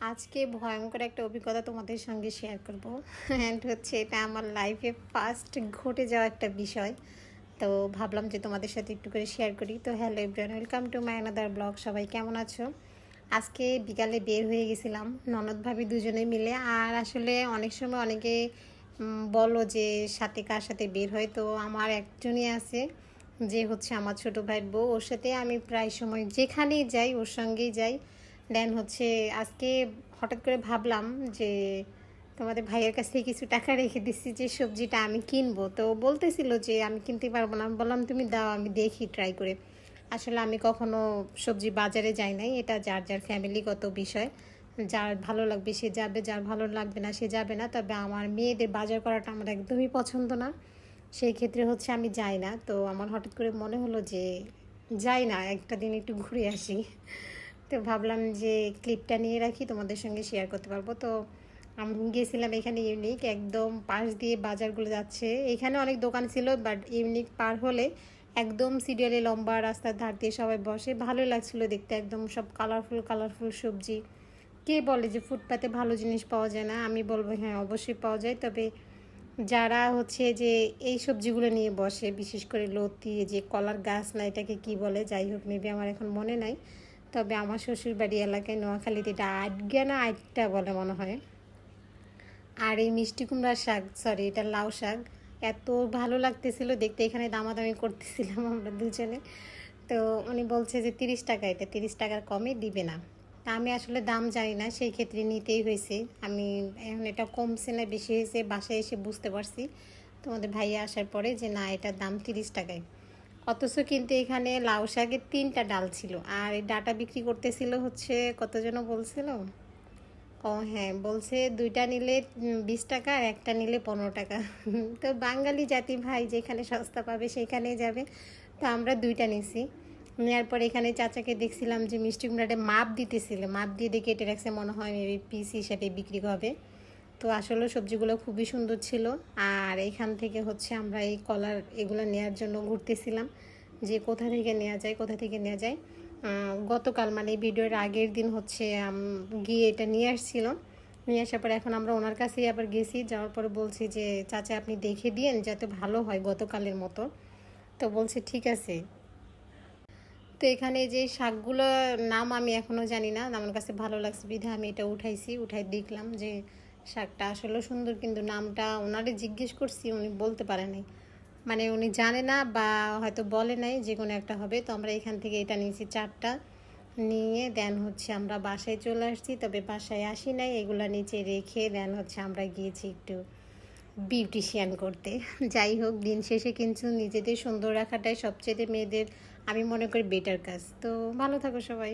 আজকে ভয়ঙ্কর একটা অভিজ্ঞতা তোমাদের সঙ্গে শেয়ার করব। অ্যান্ড হচ্ছে এটা আমার লাইফে ফার্স্ট ঘটে যাওয়া একটা বিষয়। তো ভাবলাম যে তোমাদের সাথে একটু করে শেয়ার করি। তো hello everyone, welcome to my another blog. সবাই কেমন আছো? আজকে বিকালে বের হয়ে গেছিলাম ননদ ভাবি দুজনে মিলে। আর আসলে অনেক সময় অনেকে বলো যে সাথে কার সাথে বের হয়, তো আমার একজনই আছে যে হচ্ছে আমার ছোটো ভাই বউ। ওর সাথে আমি প্রায় সময় যেখানেই যাই ওর সঙ্গেই যাই। দেন হচ্ছে আজকে হঠাৎ করে ভাবলাম যে তোমাদের ভাইয়ের কাছ থেকে কিছু টাকা রেখে দিচ্ছি যে সবজিটা আমি কিনবো। তো বলতেছিল যে আমি কিনতে পারবো না। আমি বললাম তুমি দাও, আমি দেখি ট্রাই করে। আসলে আমি কখনো সবজি বাজারে যাই নাই, এটা যার যার ফ্যামিলিগত বিষয়। যার ভালো লাগবে সে যাবে, যার ভালো লাগবে না সে যাবে না। তবে আমার মেয়েদের বাজার করাটা আমার একদমই পছন্দ না, সেই ক্ষেত্রে হচ্ছে আমি যাই না। তো আমার হঠাৎ করে মনে হলো যে যাই না, একটা দিন একটু ঘুরে আসি। তো ভাবলাম যে ক্লিপটা নিয়ে রাখি, তোমাদের সঙ্গে শেয়ার করতে পারবো। তো আমি গিয়েছিলাম এখানে ইউনিক, একদম পাশ দিয়ে বাজারগুলো যাচ্ছে। এখানে অনেক দোকান ছিল, বাট ইউনিক পার হলে একদম সিরিয়ালে লম্বা রাস্তার ধার দিয়ে সবাই বসে। ভালোই লাগছিলো দেখতে, একদম সব কালারফুল কালারফুল সবজি। কে বলে যে ফুটপাতে ভালো জিনিস পাওয়া যায় না? আমি বলবো হ্যাঁ, অবশ্যই পাওয়া যায়। তবে যারা হচ্ছে যে এই সবজিগুলো নিয়ে বসে, বিশেষ করে লতি, যে কলার গাছ না এটাকে কি বলে, যাই হোক মেবি আমার এখন মনে নাই। তবে আমার শ্বশুর বাড়ি এলাকায় নোয়াখালীতে এটা আটগা না আটটা বলে মনে হয়। আর এই মিষ্টি কুমড়ার শাক, সরি এটা লাউ শাক, এত ভালো লাগতেছিল দেখতে। এখানে দামাদামি করতেছিলাম আমরা দুজনে। তো উনি বলছে যে 30 টাকা, এটা 30 টাকার কমে দিবে না। তা আমি আসলে দাম জানি না, সেই ক্ষেত্রে নিতেই হয়েছে। আমি এখন এটা কমছে না বেশি হয়েছে বাসায় এসে বুঝতে পারছি তোমাদের ভাইয়া আসার পরে যে না, এটার দাম 30 টাকায়। অথচ কিন্তু এখানে লাউ শাকের 3টা ডাল ছিল, আর এই ডাটা বিক্রি করতেছিল হচ্ছে কত যেন বলছিল। ও হ্যাঁ, বলছে 2টা নিলে 20 টাকা, আর একটা নিলে 15 টাকা। তো বাঙালি জাতি ভাই, যেখানে সস্তা পাবে সেখানেই যাবে। তো আমরা 2টা নিছি। নেওয়ার পর এখানে চাচাকে দেখছিলাম যে মিষ্টি কুমড়াটা মাপ দিতেছিল, মাপ দিয়ে দিয়ে কেটে রাখছে, মনে হয় মেবি পিস হিসাবে বিক্রি হবে। তো আসলে সবজিগুলো খুবই সুন্দর ছিল। আর এইখান থেকে হচ্ছে আমরা এই কলার এগুলো নেওয়ার জন্য ঘুরতেছিলাম যে কোথা থেকে নেওয়া যায়, কোথা থেকে নেওয়া যায়। গতকাল মানে এই ভিডিওর আগের দিন হচ্ছে গিয়ে এটা নিয়ে আসছিল। নিয়ে আসার পর এখন আমরা ওনার কাছেই আবার গেছি। যাওয়ার পরে বলছি যে চাচা আপনি দেখে দিয়েন যাতে ভালো হয় গতকালের মতো। তো বলছে ঠিক আছে। তো এখানে যে শাকগুলো নাম আমি এখনও জানি না, আমার কাছে ভালো লাগছে বিধা আমি এটা উঠাইছি। উঠাই দেখলাম যে শাকটা আসলে সুন্দর, কিন্তু নামটা ওনারে জিজ্ঞেস করছি, উনি বলতে পারে নাই। মানে উনি জানে না বা হয়তো বলে নাই, যে কোনো একটা হবে। তো আমরা এখান থেকে এটা নিয়েছি 4টা, নিয়ে দেন হচ্ছে আমরা বাসায় চলে আসছি। তবে বাসায় আসি নাই, এগুলা নিচে রেখে দেন হচ্ছে আমরা গিয়েছি একটু বিউটিশিয়ান করতে। যাই হোক, দিন শেষে কিন্তু নিজেদের সুন্দর রাখাটাই সবচেয়ে মেয়েদের আমি মনে করি বেটার কাজ। তো ভালো থাকো সবাই।